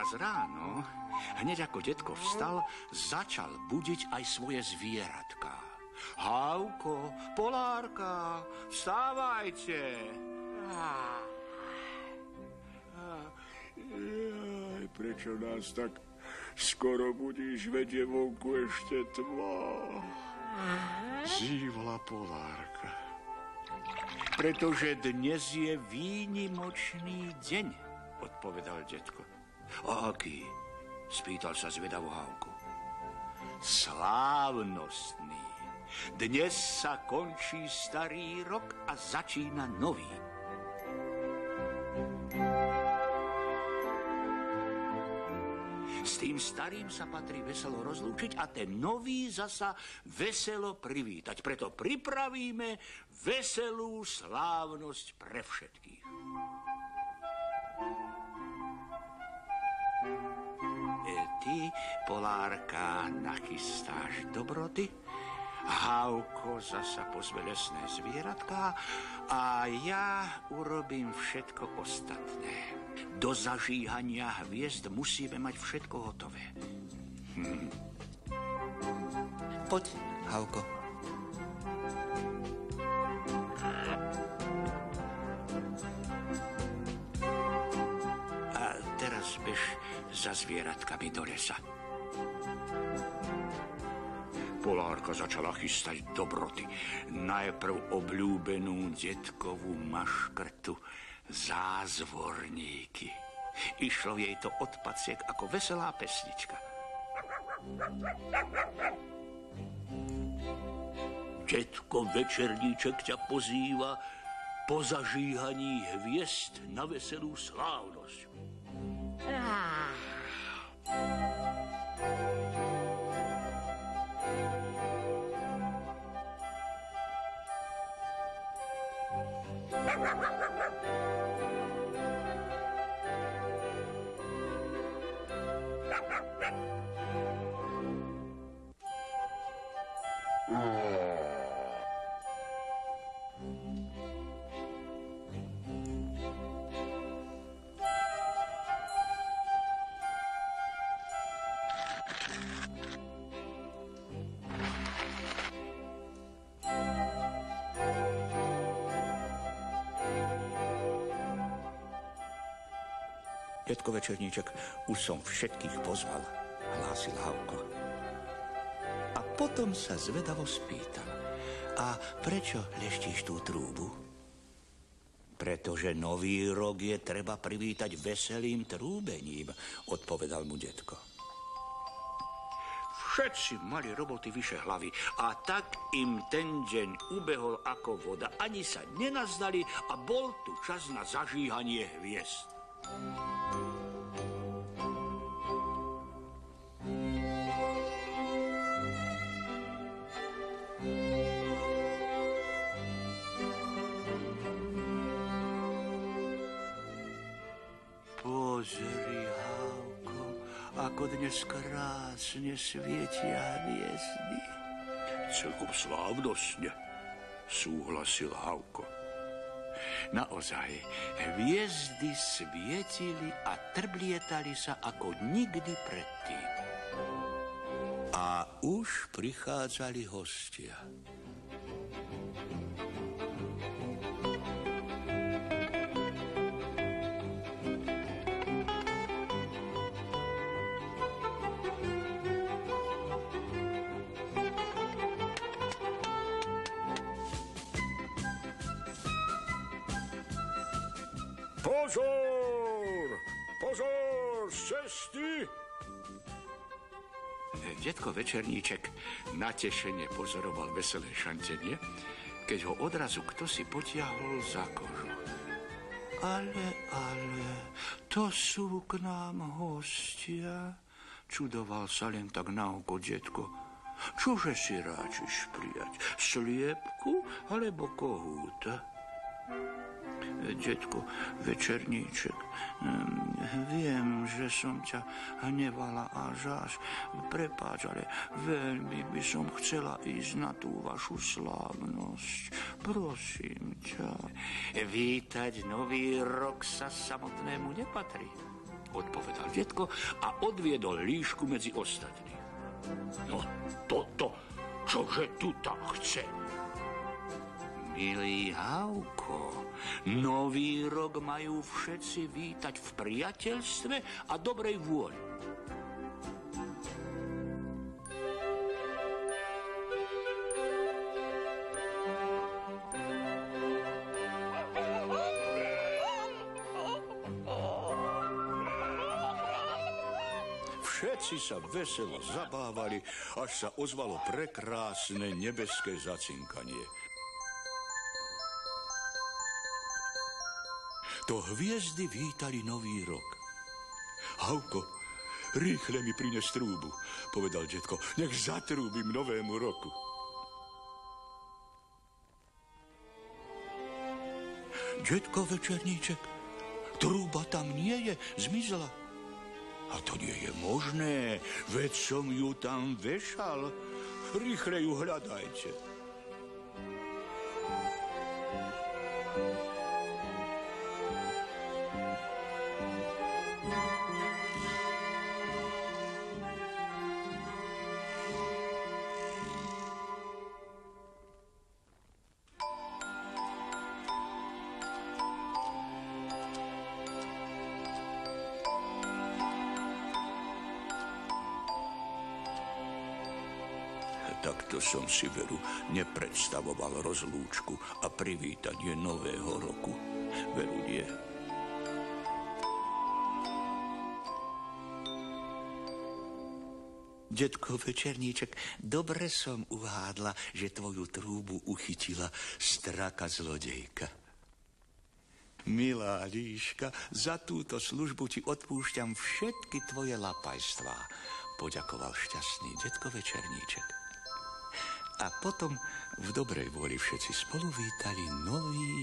raz ráno, hneď ako detko vstal, začal budiť aj svoje zvieratka. Hávko, Polárka, vstávajte. Prečo nás tak skoro budíš, veď je vonku ešte tma? Zývala Polárka. Pretože dnes je výnimočný deň, odpovedal detko. A aký? Spýtal sa zvedavo Hávko. Slávnostný. Dnes sa končí starý rok a začína nový. S tým starým sa patrí veselo rozlúčiť a ten nový zasa veselo privítať. Preto pripravíme veselú slávnosť pre všetkých. Ty, Polárka, nachystáš dobroty, Hávko zasa pozve lesné zvieratka a ja urobím všetko ostatné. Do zažíhania hviezd musíme mať všetko hotové. Poď, Hávko. A teraz bež za zvieratkami do lesa. Polárka začala chystať dobroty. Najprv obľúbenú detkovú maškrtu, zázvorníky. Išlo jej to od paciek ako veselá pesnička. Detko Večerníček ťa pozýva po zažíhaní hviezd na veselú slávnosť. Detko Večerníček, už som všetkých pozval, hlásil Hávko. A potom sa zvedavo spýtal. A prečo leštíš tú trúbu? Pretože nový rok je treba privítať veselým trúbením, odpovedal mu detko. Všetci mali roboty vyše hlavy a tak im ten deň ubehol ako voda. Ani sa nenazdali a bol tu čas na zažíhanie hviezd. Pozri, Hávko, ako dnes krásne svietia hviezdy. Celkom slávnostne, súhlasil Hávko. Naozaj, hviezdy svietili a trblietali sa ako nikdy predtým. A už prichádzali hostia. Pozor! Pozor! Z cesty! Detko Večerníček natešene pozoroval veselé šantenie, keď ho odrazu ktosi potiahol za kožu. Ale, to sú k nám hostia, čudoval sa len tak na oko detko. Čože si ráčiš prijať? Sliepku alebo kohúta? Detko Večerníček, viem, že som ťa hnevala až. Prepáč, ale veľmi by som chcela ísť na tú vašu slávnosť. Prosím ťa. Vítať nový rok sa samotnému nepatrí. odpovedal detko a odviedol líšku medzi ostatných. No, toto, čože tu tak chce? Milý Havko, nový rok majú všetci vítať v priateľstve a dobrej vôli. Všetci sa veselo zabávali, až sa ozvalo prekrásne nebeské zacinkanie. To hviezdy vítali nový rok. Havko, rýchle mi prines trúbu, povedal detko, nech zatrúbim novému roku. Detko Večerníček, trúba tam nie je, zmizla. A to nie je možné, veď som ju tam vešal. Rýchle ju hľadajte. Takto som si veru nepredstavoval rozlúčku a privítanie nového roku. Veru nie. Detko Večerníček, dobre som uhádla, že tvoju trúbu uchytila straka zlodejka. Milá líška, za túto službu ti odpúšťam všetky tvoje lapajstvá, poďakoval šťastný detko Večerníček. A potom v dobrej vôli všetci spolu vítali nový